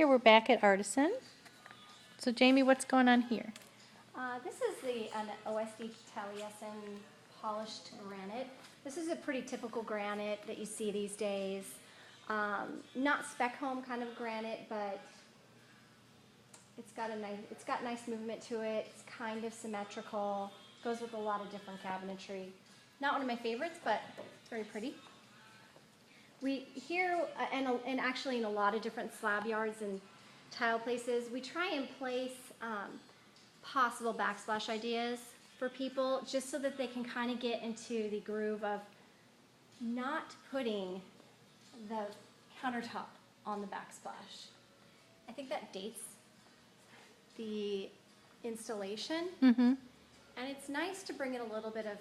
here we're back at Artisan. So Jamie, what's going on here? This is an OSD Taliesin polished granite. This is a pretty typical granite that you see these days. Not spec home kind of granite, but it's got nice movement to it. It's kind of symmetrical. Goes with a lot of different cabinetry. Not one of my favorites, but it's very pretty. We here and actually in a lot of different slab yards and tile places, we try and place possible backsplash ideas for people just so that they can kind of get into the groove of not putting the countertop on the backsplash. I think that dates the installation, and it's nice to bring in a little bit of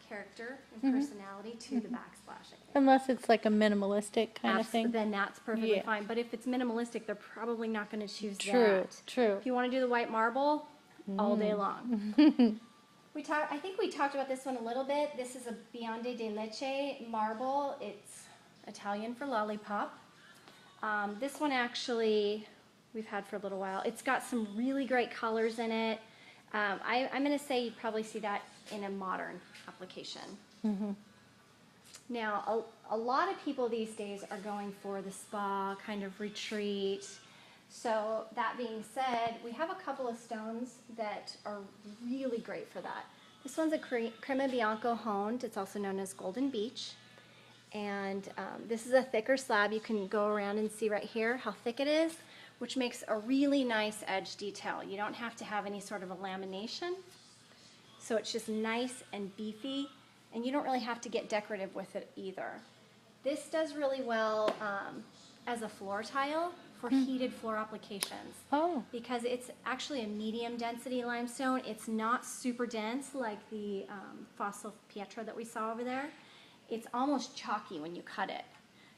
character and personality to the backsplash. I think. Unless it's like a minimalistic kind of thing. Then that's perfectly fine. But if it's minimalistic, they're probably not going to choose True, that. true. If you want to do the white marble, all day long. I think we talked about this one a little bit. This is a Bionde de Leche marble. It's Italian for lollipop. This one actually we've had for a little while. It's got some really great colors in it. I'm going to say you'd probably see that in a modern application. Now, a lot of people these days are going for the spa kind of retreat. So that being said, we have a couple of stones that are really great for that. This one's a Crema Bianco honed. It's also known as Golden Beach. And this is a thicker slab. You can go around and see right here how thick it is, which makes a really nice edge detail. You don't have to have any sort of a lamination. So it's just nice and beefy, and you don't really have to get decorative with it either. This does really well as a floor tile for heated floor applications. Oh. Because it's actually a medium density limestone. It's not super dense like the fossil pietra that we saw over there. It's almost chalky when you cut it.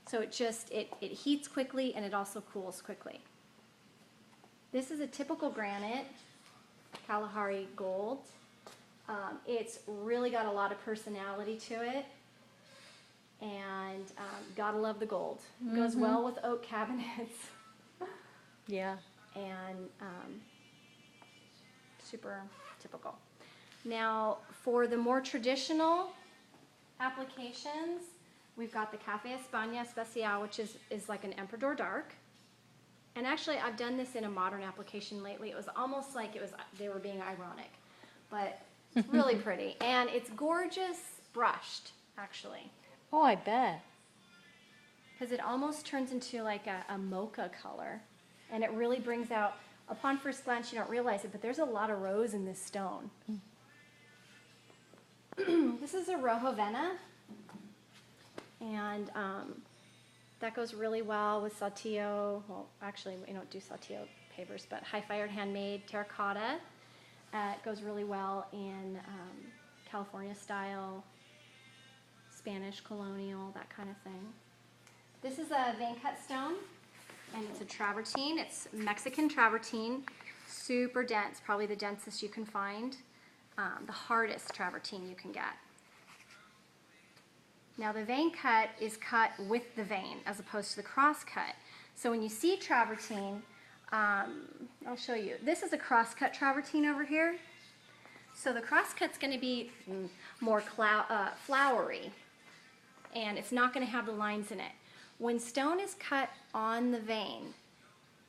So it heats quickly and it also cools quickly. This is a typical granite, Kalahari gold. It's really got a lot of personality to it, and gotta love the gold. Goes well with oak cabinets. Yeah. And super typical. Now, for the more traditional applications, we've got the Cafe España Especial, which is like an Emperador Dark. And actually, I've done this in a modern application lately. It was almost like they were being ironic, but it's really pretty. And it's gorgeous brushed, actually. Oh, I bet. Because it almost turns into like a mocha color. And it really brings out, upon first glance, you don't realize it, but there's a lot of rose in this stone. This is a Rojo Vena. And that goes really well with saltillo. Well, actually, we don't do saltillo pavers, but high-fired handmade terracotta. It goes really well in California style, Spanish colonial, that kind of thing. This is a vein cut stone, and it's a travertine. It's Mexican travertine, super dense, probably the densest you can find, the hardest travertine you can get. Now the vein cut is cut with the vein as opposed to the cross cut. So when you see travertine, I'll show you. This is a cross cut travertine over here. So the cross cut's going to be more flowery, and it's not going to have the lines in it. When stone is cut on the vein,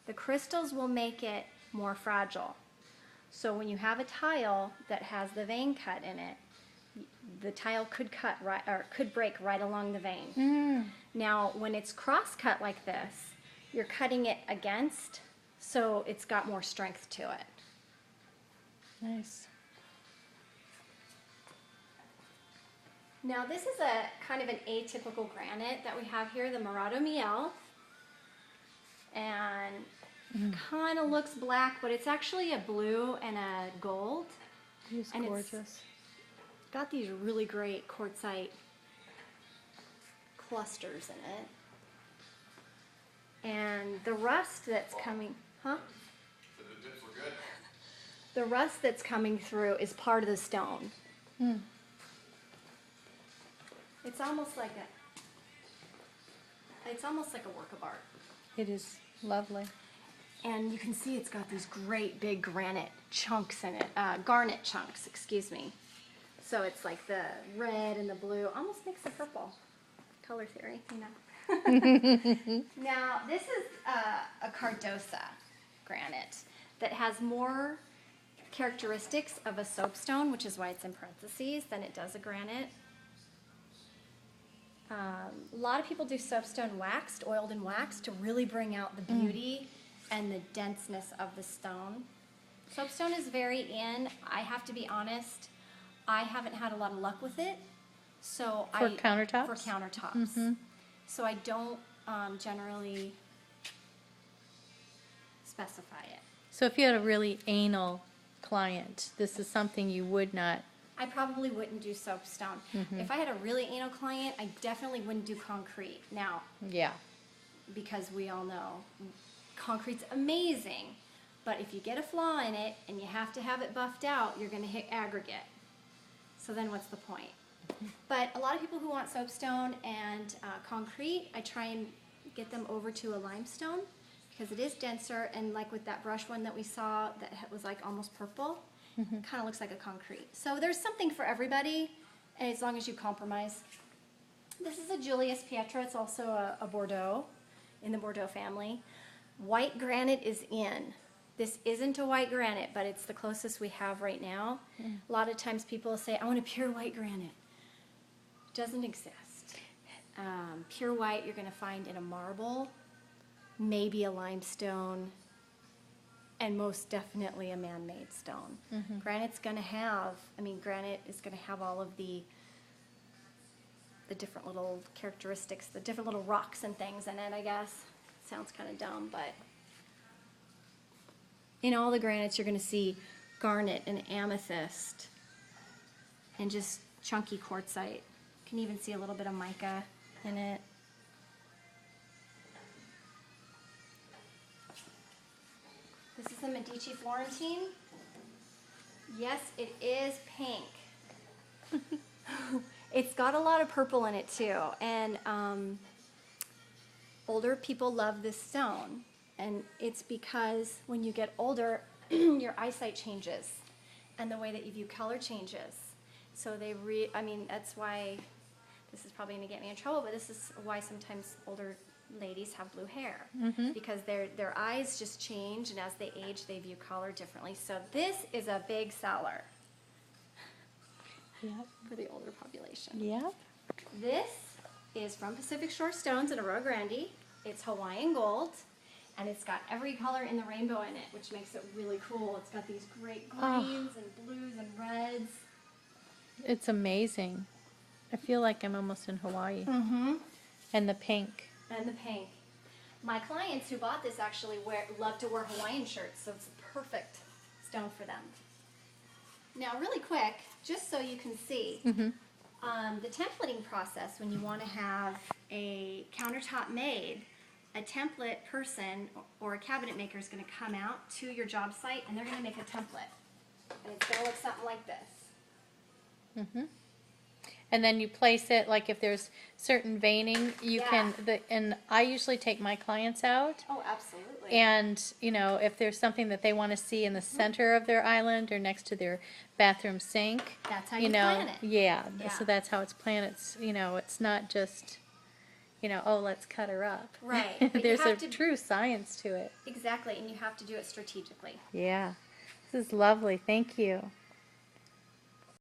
the crystals will make it more fragile. So when you have a tile that has the vein cut in it, the tile could break right along the vein. Now, when it's cross cut like this, you're cutting it against, so it's got more strength to it. Nice. Now, this is a kind of an atypical granite that we have here, the Morado Miel, and kind of looks black, but it's actually a blue and a gold. It's gorgeous. Got these really great quartzite clusters in it. And the rust that's coming, huh? The dips were good. The rust that's coming through is part of the stone. It's almost like a work of art. It is lovely. And you can see it's got these great big granite chunks in it, garnet chunks, excuse me. So it's like the red and the blue, almost makes a purple. Color theory, you know. Now, this is a Cardosa granite that has more characteristics of a soapstone, which is why it's in parentheses, than it does a granite. A lot of people do soapstone waxed, oiled and waxed, to really bring out the beauty and the denseness of the stone. Soapstone is very in. I have to be honest, I haven't had a lot of luck with it. So For countertops? For countertops. So I don't generally specify it. So if you had a really anal client, this is something you would not. I probably wouldn't do soapstone. If I had a really anal client, I definitely wouldn't do concrete. Now, Yeah. because we all know concrete's amazing, but if you get a flaw in it and you have to have it buffed out, you're going to hit aggregate. So then what's the point? But a lot of people who want soapstone and concrete, I try and get them over to a limestone because it is denser, and like with that brush one that we saw that was like almost purple, kind of looks like a concrete. So there's something for everybody, and as long as you compromise. This is a Julius Pietra. It's also a Bordeaux, in the Bordeaux family. White granite is in. This isn't a white granite, but it's the closest we have right now. A lot of times people will say, I want a pure white granite. Doesn't exist. Pure white you're going to find in a marble, maybe a limestone, and most definitely a man-made stone. Granite's going to have, granite is going to have all of the different little characteristics, the different little rocks and things in it, I guess. Sounds kind of dumb, but in all the granites you're going to see garnet and amethyst and just chunky quartzite. You can even see a little bit of mica in it. This is the Medici Florentine. Yes, it is pink. It's got a lot of purple in it too, and older people love this stone, and it's because when you get older, your eyesight changes, and the way that you view color changes. So that's why, this is probably going to get me in trouble, but this is why sometimes older ladies have blue hair, because their eyes just change, and as they age, they view color differently. So this is a big seller for the older population. Yeah. This is from Pacific Shore Stones in Aurora Grande. It's Hawaiian gold, and it's got every color in the rainbow in it, which makes it really cool. It's got these great greens and blues and reds. It's amazing. I feel like I'm almost in Hawaii. And the pink. And the pink. My clients who bought this actually love to wear Hawaiian shirts, so it's a perfect stone for them. Now, really quick, just so you can see, the templating process when you want to have a countertop made, a template person or a cabinet maker is going to come out to your job site, and they're going to make a template. And it's going to look something like this. And then you place it, like if there's certain veining, you and I usually take my clients out. Oh, absolutely. And, if there's something that they want to see in the center of their island or next to their bathroom sink. That's how you plan it. Yeah, so that's how it's planned. It's, it's not just, oh, let's cut her up. Right. There's a true science to it. Exactly, and you have to do it strategically. Yeah. This is lovely. Thank you.